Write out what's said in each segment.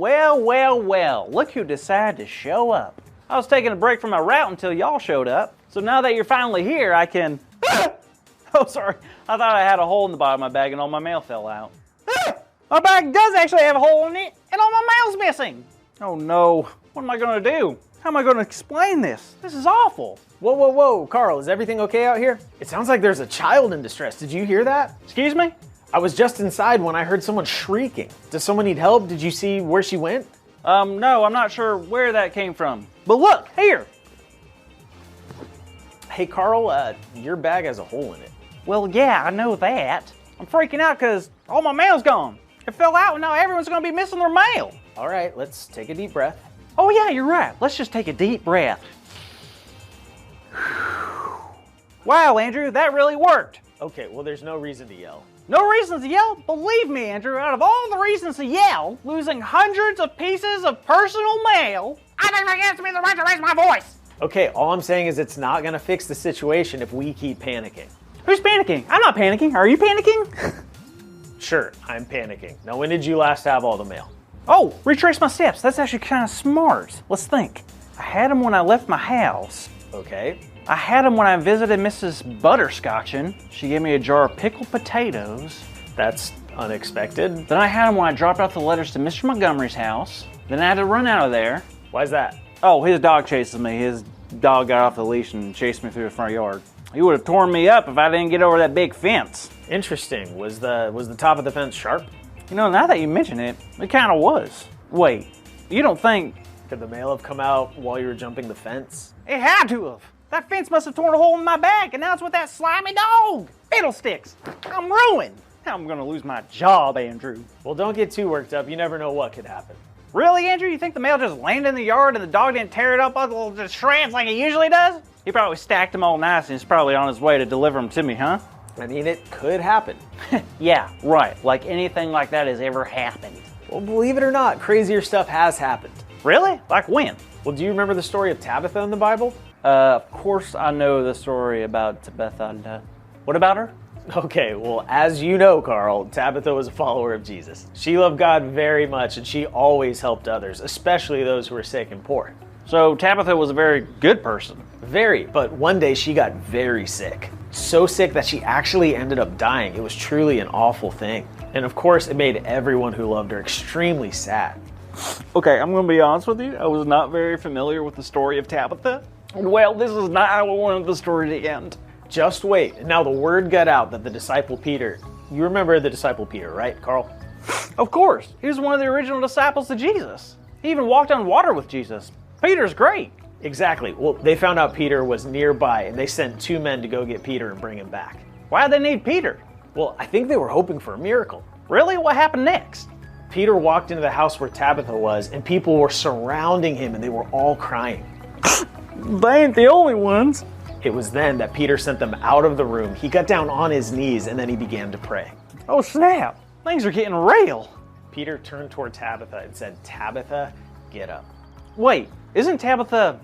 Well, well, well, look who decided to show up. I was taking a break from my route until y'all showed up. So now that you're finally here, I can... Oh, sorry. I thought I had a hole in the bottom of my bag and all my mail fell out. My bag does actually have a hole in it and all my mail's missing. Oh no, what am I gonna do? How am I gonna explain this? This is awful. Whoa, whoa, whoa, Carl, is everything okay out here? It sounds like there's a child in distress. Did you hear that? Excuse me? I was just inside when I heard someone shrieking. Does someone need help? Did you see where she went? No, I'm not sure where that came from. But look, here. Hey, Carl, your bag has a hole in it. Well, yeah, I know that. I'm freaking out because all my mail's gone. It fell out and now everyone's gonna be missing their mail. All right, let's take a deep breath. Oh yeah, you're right. Let's just take a deep breath. Wow, Andrew, that really worked. Okay, well, there's no reason to yell. No reason to yell? Believe me, Andrew, out of all the reasons to yell, losing hundreds of pieces of personal mail, I think that gives me the right to raise my voice. Okay, all I'm saying is it's not gonna fix the situation if we keep panicking. Who's panicking? I'm not panicking. Are you panicking? Sure, I'm panicking. Now, when did you last have all the mail? Oh, retrace my steps. That's actually kind of smart. Let's think. I had them when I left my house. Okay. I had them when I visited Mrs. Butterscotchin. She gave me a jar of pickled potatoes. That's unexpected. Then I had them when I dropped off the letters to Mr. Montgomery's house. Then I had to run out of there. Why's that? Oh, his dog chases me. His dog got off the leash and chased me through the front yard. He would have torn me up if I didn't get over that big fence. Interesting. Was the top of the fence sharp? You know, now that you mention it, it kind of was. Wait, you don't think... Could the mail have come out while you were jumping the fence? It had to have. That fence must have torn a hole in my back, and now it's with that slimy dog. Fiddlesticks. I'm ruined. Now I'm gonna lose my job, Andrew. Well, don't get too worked up. You never know what could happen. Really, Andrew? You think the mail just landed in the yard and the dog didn't tear it up into shreds like he usually does? He probably stacked them all nice and he's probably on his way to deliver them to me, huh? I mean, it could happen. Yeah, right. Like anything like that has ever happened. Well, believe it or not, crazier stuff has happened. Really? Like when? Well, do you remember the story of Tabitha in the Bible? Of course I know the story about Tabitha. What about her? Okay, well, as you know, Carl, Tabitha was a follower of Jesus. She loved God very much, and she always helped others, especially those who were sick and poor. So Tabitha was a very good person. Very, but one day she got very sick. So sick that she actually ended up dying. It was truly an awful thing. And of course, it made everyone who loved her extremely sad. Okay, I'm gonna be honest with you. I was not very familiar with the story of Tabitha. Well, this is not how I wanted the story to end. Just wait. Now the word got out that the disciple Peter, you remember the disciple Peter, right, Carl? Of course. He was one of the original disciples of Jesus. He even walked on water with Jesus. Peter's great. Exactly. Well, they found out Peter was nearby, and they sent 2 men to go get Peter and bring him back. Why'd they need Peter? Well, I think they were hoping for a miracle. Really? What happened next? Peter walked into the house where Tabitha was, and people were surrounding him, and they were all crying. They ain't the only ones. It was then that Peter sent them out of the room. He got down on his knees, and then he began to pray. Oh, snap. Things are getting real. Peter turned toward Tabitha and said, "Tabitha, get up." Wait, isn't Tabitha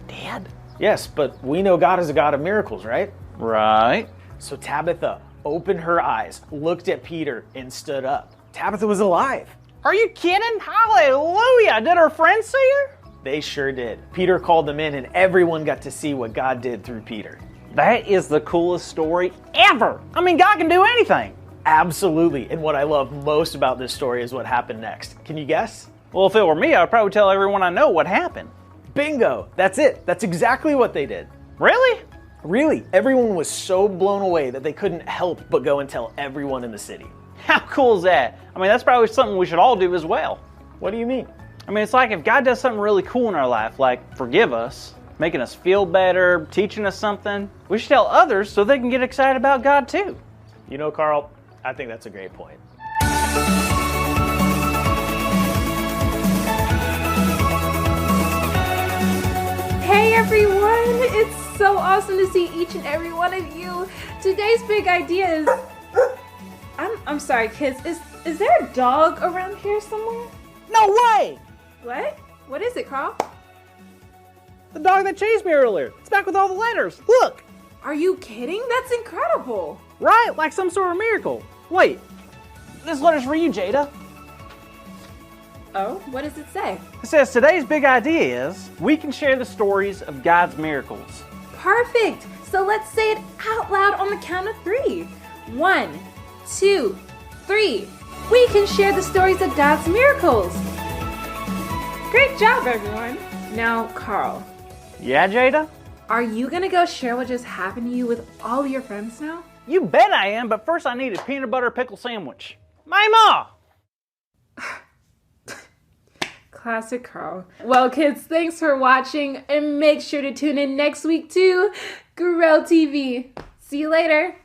dead? Yes, but we know God is a God of miracles, right? Right. So Tabitha opened her eyes, looked at Peter, and stood up. Tabitha was alive. Are you kidding? Hallelujah! Did her friends see her? They sure did. Peter called them in, and everyone got to see what God did through Peter. That is the coolest story ever. I mean, God can do anything. Absolutely. And what I love most about this story is what happened next. Can you guess? Well, if it were me, I'd probably tell everyone I know what happened. Bingo! That's it. That's exactly what they did. Really? Really. Everyone was so blown away that they couldn't help but go and tell everyone in the city. How cool is that? I mean, that's probably something we should all do as well. What do you mean? I mean, it's like if God does something really cool in our life, like forgive us, making us feel better, teaching us something, we should tell others so they can get excited about God too. You know, Carl, I think that's a great point. Hey everyone! It's so awesome to see each and every one of you. Today's big idea is... I'm sorry, kids. Is there a dog around here somewhere? No way! What? What is it, Carl? The dog that chased me earlier. It's back with all the letters. Look! Are you kidding? That's incredible! Right? Like some sort of miracle. Wait, this letter's for you, Jada. Oh, what does it say? It says today's big idea is we can share the stories of God's miracles. Perfect! So let's say it out loud on the count of 3. 1, 2, 3. We can share the stories of God's miracles. Great job, everyone. Now, Carl, Yeah, Jada? are you gonna go share what just happened to you with all your friends now? You bet I am, but first I need a peanut butter pickle sandwich. Mama! Classic Carl. Well, kids, thanks for watching, and make sure to tune in next week to Grow TV. See you later.